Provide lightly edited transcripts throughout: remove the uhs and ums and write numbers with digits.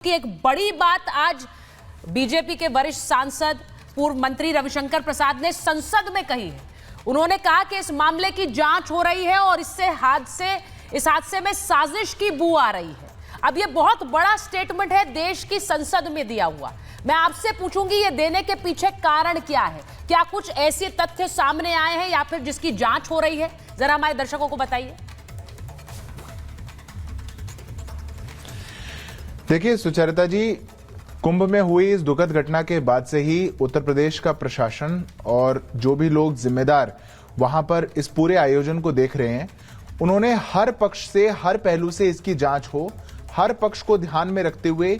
कि एक बड़ी बात आज बीजेपी के वरिष्ठ सांसद पूर्व मंत्री रविशंकर प्रसाद ने संसद में कही है। उन्होंने कहा कि इस मामले की जांच हो रही है और इस हादसे में साजिश की बू आ रही है। अब ये बहुत बड़ा स्टेटमेंट है देश की संसद में दिया हुआ। मैं आपसे पूछूंगी ये देने के पीछे कारण क्या है? क्या कुछ ऐसे तथ्य सामने आए हैं या फिर जिसकी जांच हो रही है? जरा हमारे दर्शकों को बताइए। देखिए सुचरिता जी, कुंभ में हुई इस दुखद घटना के बाद से ही उत्तर प्रदेश का प्रशासन और जो भी लोग जिम्मेदार वहां पर इस पूरे आयोजन को देख रहे हैं, उन्होंने हर पक्ष से, हर पहलू से इसकी जांच हो, हर पक्ष को ध्यान में रखते हुए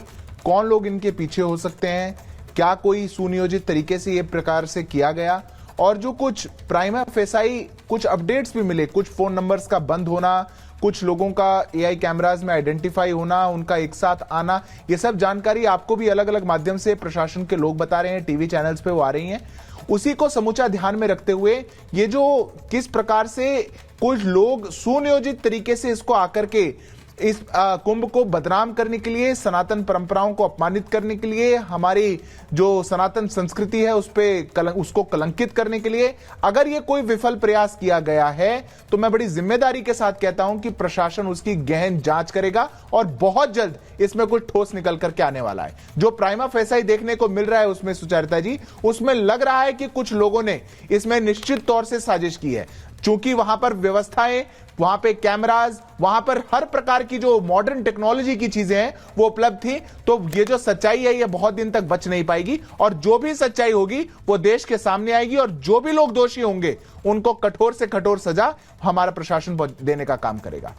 कौन लोग इनके पीछे हो सकते हैं, क्या कोई सुनियोजित तरीके से ये प्रकार से किया गया, और जो कुछ प्राइमा फेसाई कुछ अपडेट्स भी मिले, कुछ फोन नंबर्स का बंद होना, कुछ लोगों का एआई कैमरास में आइडेंटिफाई होना, उनका एक साथ आना, ये सब जानकारी आपको भी अलग अलग माध्यम से प्रशासन के लोग बता रहे हैं, टीवी चैनल्स पे वो आ रही हैं। उसी को समूचा ध्यान में रखते हुए ये जो किस प्रकार से कुछ लोग सुनियोजित तरीके से इसको आकर के इस कुंभ को बदनाम करने के लिए, सनातन परंपराओं को अपमानित करने के लिए, हमारी जो सनातन संस्कृति है उसको कलंकित करने के लिए अगर ये कोई विफल प्रयास किया गया है तो मैं बड़ी जिम्मेदारी के साथ कहता हूं कि प्रशासन उसकी गहन जांच करेगा और बहुत जल्द इसमें कुछ ठोस निकल करके आने वाला है। जो प्राइमा फेसाई देखने को मिल रहा है उसमें सुचरिता जी, उसमें लग रहा है कि कुछ लोगों ने इसमें निश्चित तौर से साजिश की है। चूंकि वहां पर व्यवस्थाएं, वहां पे कैमराज, वहां पर हर प्रकार की जो मॉडर्न टेक्नोलॉजी की चीजें हैं वो उपलब्ध थी, तो ये जो सच्चाई है ये बहुत दिन तक बच नहीं पाएगी और जो भी सच्चाई होगी वो देश के सामने आएगी और जो भी लोग दोषी होंगे उनको कठोर से कठोर सजा हमारा प्रशासन देने का काम करेगा।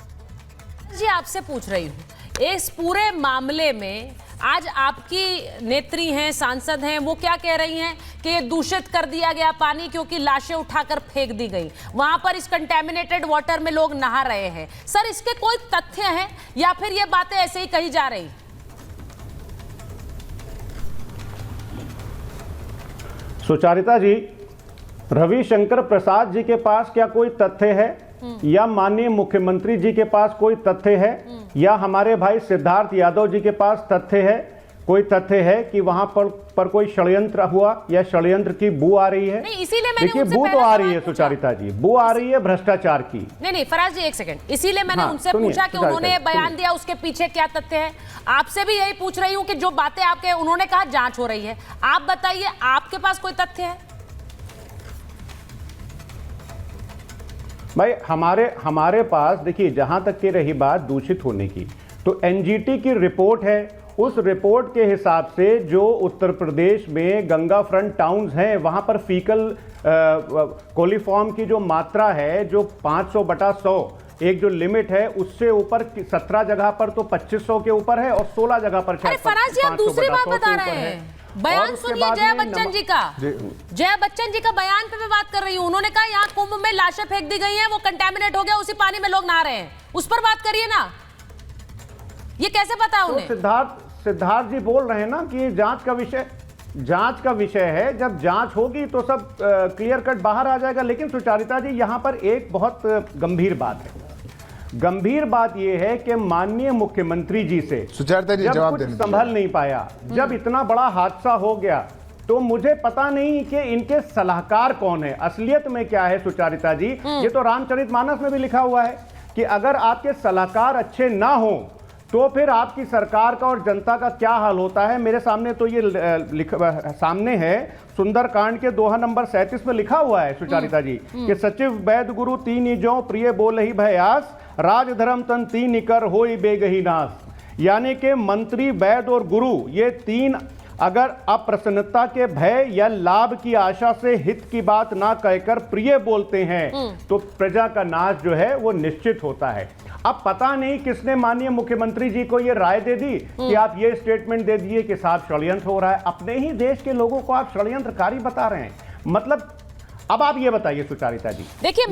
जी आपसे पूछ रही हूं, इस पूरे मामले में आज आपकी नेत्री हैं, सांसद हैं, वो क्या कह रही हैं कि ये दूषित कर दिया गया पानी क्योंकि लाशें उठाकर फेंक दी गई, वहां पर इस कंटेमिनेटेड वाटर में लोग नहा रहे हैं। सर, इसके कोई तथ्य हैं या फिर ये बातें ऐसे ही कही जा रही? सुचरिता जी, रविशंकर प्रसाद जी के पास क्या कोई तथ्य है या माननीय मुख्यमंत्री जी के पास कोई तथ्य है या हमारे भाई सिद्धार्थ यादव जी के पास तथ्य है? कोई तथ्य है कि वहां पर कोई षड्यंत्र हुआ या षड्यंत्र की बू आ रही है? नहीं, इसीलिए मैंने देखिए बू तो आ रही है सुचरिता जी, बू आ रही है भ्रष्टाचार की। नहीं फराज जी, एक सेकंड, इसीलिए मैंने उनसे पूछा कि उन्होंने बयान दिया उसके पीछे क्या तथ्य है। आपसे भी यही पूछ रही हूँ कि जो बातें आपके, उन्होंने कहा जांच हो रही है, आप बताइए आपके पास कोई तथ्य है? भाई हमारे पास देखिए, जहां तक की रही बात दूषित होने की, तो एनजीटी की रिपोर्ट है। उस रिपोर्ट के हिसाब से जो उत्तर प्रदेश में गंगा फ्रंट टाउन्स हैं वहां पर फीकल कोलिफॉर्म की जो मात्रा है, जो 500/100 एक जो लिमिट है, उससे ऊपर 17 जगह पर तो 2500 के ऊपर है और 16 जगह पर शायद 500 दूसरी बात बता रहे हैं। बयान सुनिए जया बच्चन जी का। जया बच्चन जी का बयान पे मैं बात कर रही हूँ। उन्होंने कहा यहाँ कुंभ में लाशें फेंक दी गई हैं, वो कंटेमिनेट हो गया, उसी पानी में लोग नहा रहे हैं, उस पर बात करिए ना। ये कैसे पता उन्हें? तो सिद्धार्थ जी बोल रहे हैं ना कि जांच का विषय है, जब जांच होगी तो सब क्लियर कट बाहर आ जाएगा। लेकिन सुचरिता जी, यहां पर एक बहुत गंभीर बात है। गंभीर बात यह है कि माननीय मुख्यमंत्री जी से सुचरिता जी जब कुछ संभल नहीं पाया, जब इतना बड़ा हादसा हो गया, तो मुझे पता नहीं कि इनके सलाहकार कौन है, असलियत में क्या है। सुचरिता जी, ये तो रामचरितमानस में भी लिखा हुआ है कि अगर आपके सलाहकार अच्छे ना हो तो फिर आपकी सरकार का और जनता का क्या हाल होता है। मेरे सामने तो ये सामने है, सुंदरकांड के दोहा नंबर 37 में लिखा हुआ है सुचरिता जी कि सचिव वैद्य गुरु तीन जो प्रिय बोल ही भयास, राज धर्म तन तीन निकर होई बेगही नाश। यानी कि मंत्री, वैद्य और गुरु, ये तीन अगर अप्रसन्नता के भय या लाभ की आशा से हित की बात ना कहकर प्रिय बोलते हैं तो प्रजा का नाश जो है वो निश्चित होता है। अब पता नहीं किसने माननीय मुख्यमंत्री जी को ये राय दे दी कि आप ये स्टेटमेंट दे दिए कि साहब षड्यंत्र हो रहा है। अपने ही देश के लोगों को आप षड्यंत्रकारी बता रहे हैं, मतलब अब आप ये बताइए सुचरिता जी। देखिए,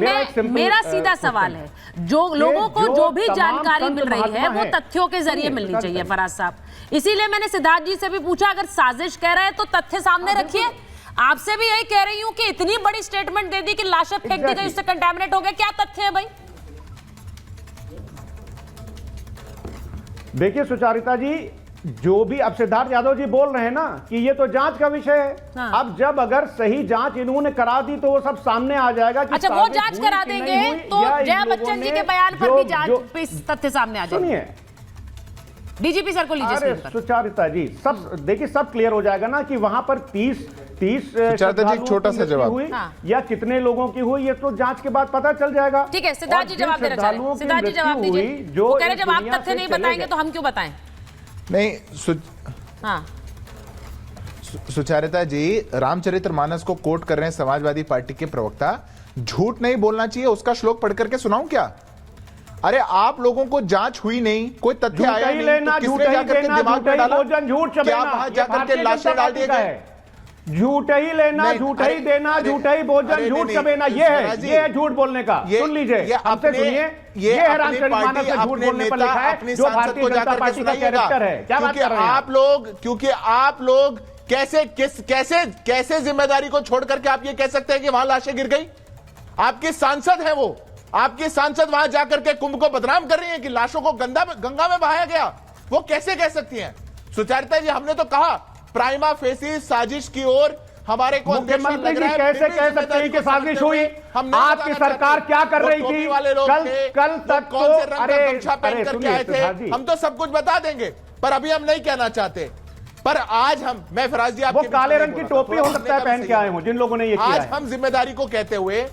मेरा सीधा सवाल है, जो लोगों को जो भी जानकारी मिल रही है वो तथ्यों के जरिए मिलनी चाहिए फराज साहब। इसीलिए मैंने सिद्धार्थ जी से भी पूछा, अगर साजिश कह रहे हैं तो तथ्य सामने रखिए। आपसे भी यही कह रही हूं कि इतनी बड़ी स्टेटमेंट दे दी कि लाशें फेंक दी गई, उससे कंटेमिनेट हो गया, क्या तथ्य है भाई? देखिए सुचरिता जी, जो भी अब सिद्धार्थ यादव जी बोल रहे हैं ना कि ये तो जांच का विषय है। हाँ। अब जब अगर सही जांच इन्होंने करा दी तो वो सब सामने आ जाएगा कि अच्छा, वो साजिश जांच हुई करा कि देंगे नहीं हुई, तो या इन जया लोगों बच्चन जी ने के बयान पर भी जांच पे तथ्य सामने आ जाएंगे। सुनिए, डीजीपी सर को लीजिए अरे स्क्रीन पर। सुचारिता जी, सब देखिए, सब क्लियर हो जाएगा ना कि वहां पर 30 सुचारिता जी, एक छोटा सा जवाब। हुई हाँ। या कितने लोगों की हुई, ये तो जांच के बाद पता चल जाएगा। ठीक है, सिद्धार्थ जी जवाब देना चाह रहे हैं। सिद्धार्थ जी जवाब दीजिए। वो कह रहे जब आप तथ्य नहीं बताएंगे तो हम क्यों बताएं? नहीं, हाँ, सुचारिता जी, रामचरितमानस को कोट कर रहे हैं समाजवादी पार्टी के प्रवक्ता। झूठ नहीं बोलना चाहिए, उसका श्लोक पढ़ करके सुनाऊं क्या? अरे आप लोगों को जांच हुई नहीं, कोई तथ्य आया नहीं, तो किसने जाकर के दिमाग में डाला? क्या वहां जाकर के लाशें डाल दिए गए? झूठ ही लेना, झूठ ही देना, झूठ ही भोजन, झूठ चबेना, ये है झूठ बोलने का। सुन लीजिए, हमसे सुनिए, ये है रामचरितमानस में झूठ बोलने पर लिखा है, जो भारतीय जनता पार्टी का कैरेक्टर है। क्या बात कर रहे हैं क्योंकि आप लोग कैसे जिम्मेदारी को छोड़ करके आप ये कह सकते हैं कि वहां लाशें गिर गई? आपके सांसद हैं वो, आपके सांसद वहां जाकर के कुंभ को बदनाम कर रही हैं कि लाशों को गंगा में बहाया गया। वो कैसे कह सकती हैं? सुचारिता जी, हमने तो कहा प्राइमा फेसी साजिश की ओर हमारे को मुख्यमंत्री जी कैसे कह सकते हैं कि साजिश हुई? आपकी सरकार क्या कर रही थी? कल तक कौन से रंग का गमछा पहन करके आए थे? हम तो सब कुछ बता देंगे, पर अभी हम नहीं कहना चाहते। पर आज मैं फराज जी, वो काले रंग की टोपी हो सकता है पहन के आए हो जिन लोगों ने ये किया है। आज हम जिम्मेदारी को कहते हुए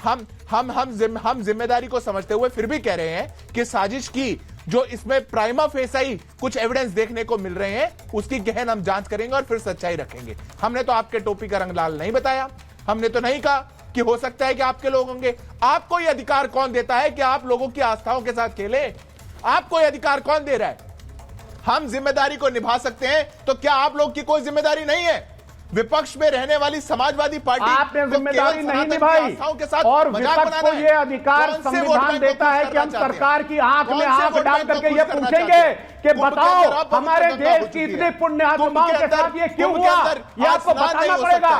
हम जिम्मेदारी को समझते हुए फिर भी कह रहे हैं कि साजिश की जो इसमें प्राइमा फेसाई कुछ एविडेंस देखने को मिल रहे हैं, उसकी गहन हम जांच करेंगे और फिर सच्चाई रखेंगे। हमने तो आपके टोपी का रंग लाल नहीं बताया, हमने तो नहीं कहा कि हो सकता है कि आपके लोग होंगे। आपको यह अधिकार कौन देता है कि आप लोगों की आस्थाओं के साथ खेले? आपको यह अधिकार कौन दे रहा है? हम जिम्मेदारी को निभा सकते हैं, तो क्या आप लोग की कोई जिम्मेदारी नहीं है? विपक्ष में रहने वाली समाजवादी पार्टी आपने जिम्मेदारी नहीं निभाई, और विपक्ष को यह अधिकार संविधान देता है कि हम सरकार की आंख में आंख डाल करके ये पूछेंगे कि बताओ हमारे देश की इतनी पुण्य आत्माओं के साथ ये क्यों हुआ, ये आपको बताना पड़ेगा।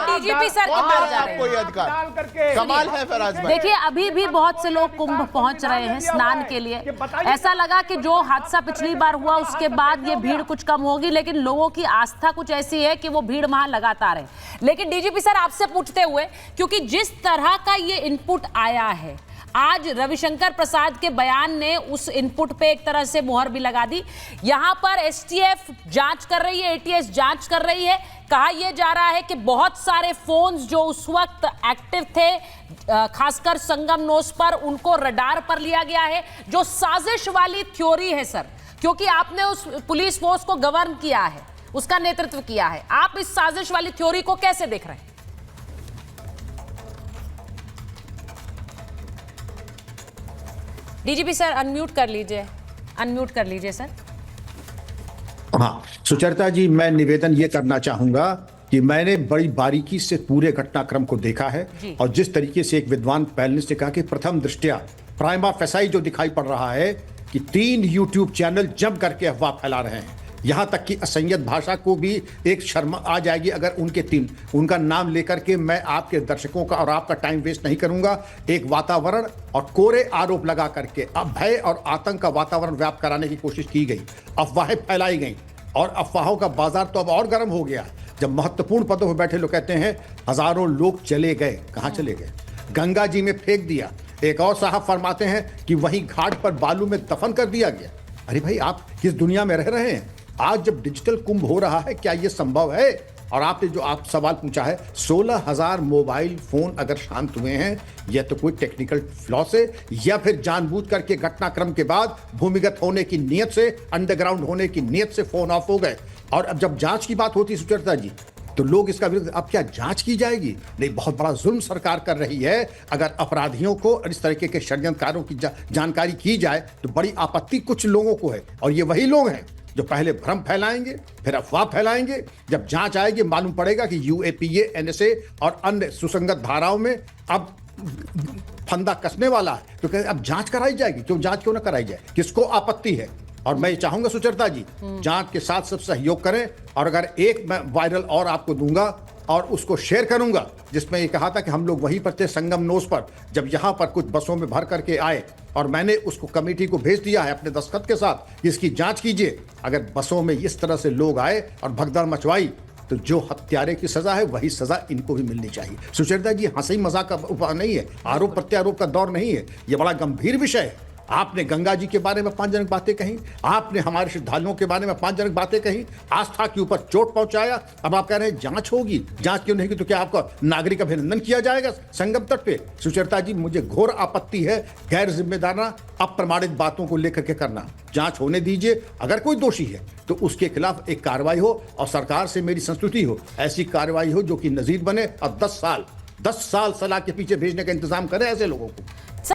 डीजीपी सर के पास जा रहे हैं। कमाल है फराज भाई। देखिए, अभी भी बहुत से लोग कुंभ पहुंच रहे हैं स्नान के लिए। ऐसा लगा कि जो हादसा पिछली बार हुआ उसके बाद ये भीड़ कुछ कम होगी, लेकिन लोगों की आस्था कुछ ऐसी है कि वो भीड़ वहां लगातार है। लेकिन डीजीपी सर, आपसे पूछते हुए, क्योंकि जिस तरह का ये इनपुट आया है, आज रविशंकर प्रसाद के बयान ने उस इनपुट पे एक तरह से मुहर भी लगा दी। यहां पर एसटीएफ जांच कर रही है, एटीएस जांच कर रही है। कहा यह जा रहा है कि बहुत सारे फोन्स जो उस वक्त एक्टिव थे, खासकर संगम नोस पर, उनको रडार पर लिया गया है। जो साजिश वाली थ्योरी है सर, क्योंकि आपने उस पुलिस फोर्स को गवर्न किया है, उसका नेतृत्व किया है, आप इस साजिश वाली थ्योरी को कैसे देख रहे हैं? डीजीपी सर, अनम्यूट कर लीजिए सर। हाँ सुचरिता जी, मैं निवेदन ये करना चाहूंगा कि मैंने बड़ी बारीकी से पूरे घटनाक्रम को देखा है, और जिस तरीके से एक विद्वान पहले ने कहा कि प्रथम दृष्टया प्राइमा फेसाई जो दिखाई पड़ रहा है कि 3 यूट्यूब चैनल जम करके अफवाह फैला रहे हैं, यहां तक कि असंयत भाषा को भी एक शर्म आ जाएगी अगर उनका नाम लेकर के मैं आपके दर्शकों का और आपका टाइम वेस्ट नहीं करूंगा। एक वातावरण और कोरे आरोप लगा करके अब भय और आतंक का वातावरण व्याप्त कराने की कोशिश की गई, अफवाहें फैलाई गई, और अफवाहों का बाजार तो अब और गर्म हो गया। जब महत्वपूर्ण पदों पर बैठे लोग कहते हैं हजारों लोग चले गए, कहां चले गए? गंगा जी में फेंक दिया। एक और साहब फरमाते हैं कि वहीं घाट पर बालू में दफन कर दिया गया। अरे भाई, आप किस दुनिया में रह रहे हैं? आज जब डिजिटल कुंभ हो रहा है, क्या यह संभव है? और आपने जो आप सवाल पूछा है, 16,000 मोबाइल फोन अगर शांत हुए हैं, यह तो कोई टेक्निकल फ्लॉ से या फिर जानबूझ करके घटनाक्रम के बाद भूमिगत होने की नीयत से, अंडरग्राउंड होने की नीयत से फोन ऑफ हो गए। और अब जब जांच की बात होती है सुचरिता जी, तो लोग इसका विरोध, अब क्या जांच की जाएगी? नहीं, बहुत बड़ा जुल्म सरकार कर रही है। अगर अपराधियों को और इस तरीके के षड्यंत्रकारों की जानकारी की जाए तो बड़ी आपत्ति कुछ लोगों को है, और ये वही लोग हैं जो पहले भ्रम फैलाएंगे, फिर अफवाह फैलाएंगे। जब जांच आएगी मालूम पड़ेगा कि यूएपीए, एनएसए और अन्य सुसंगत धाराओं में अब फंदा कसने वाला है। तो कहते अब जांच कराई जाएगी, क्यों जांच क्यों ना कराई जाए? किसको आपत्ति है? और मैं चाहूंगा सुचरिता जी, जांच के साथ सब सहयोग करें। और अगर एक मैं वायरल और आपको दूंगा, और उसको शेयर करूंगा, जिसमें ये कहा था कि हम लोग वहीं पर थे संगम नोस पर, जब यहां पर कुछ बसों में भर करके आए और मैंने उसको कमेटी को भेज दिया है अपने दस्तखत के साथ, इसकी जांच कीजिए। अगर बसों में इस तरह से लोग आए और भगदड़ मचवाई तो जो हत्यारे की सजा है वही सजा इनको भी मिलनी चाहिए। सुचरिता जी, हंसी मजाक का उपाय नहीं है, आरोप प्रत्यारोप का दौर नहीं है, यह बड़ा गंभीर विषय है। आपने गंगा जी के बारे में अपमानजनक बातें कही, आपने हमारे श्रद्धालुओं के बारे में अपमानजनक बातें कही, आस्था के ऊपर चोट पहुंचाया। अब आप कह रहे हैं जांच होगी, जांच क्यों नहीं की? तो क्या आपका नागरिक अभिनंदन किया जाएगा संगम तट पे? सुचरिता जी, मुझे घोर आपत्ति है गैर जिम्मेदाराना अप्रमाणित बातों को लेकर के करना। जांच होने दीजिए, अगर कोई दोषी है तो उसके खिलाफ एक कार्रवाई हो और सरकार से मेरी संस्तुति हो, ऐसी कार्रवाई हो जो कि नजीर बने और 10 साल सलाह के पीछे भेजने का इंतजाम करें ऐसे लोगों को।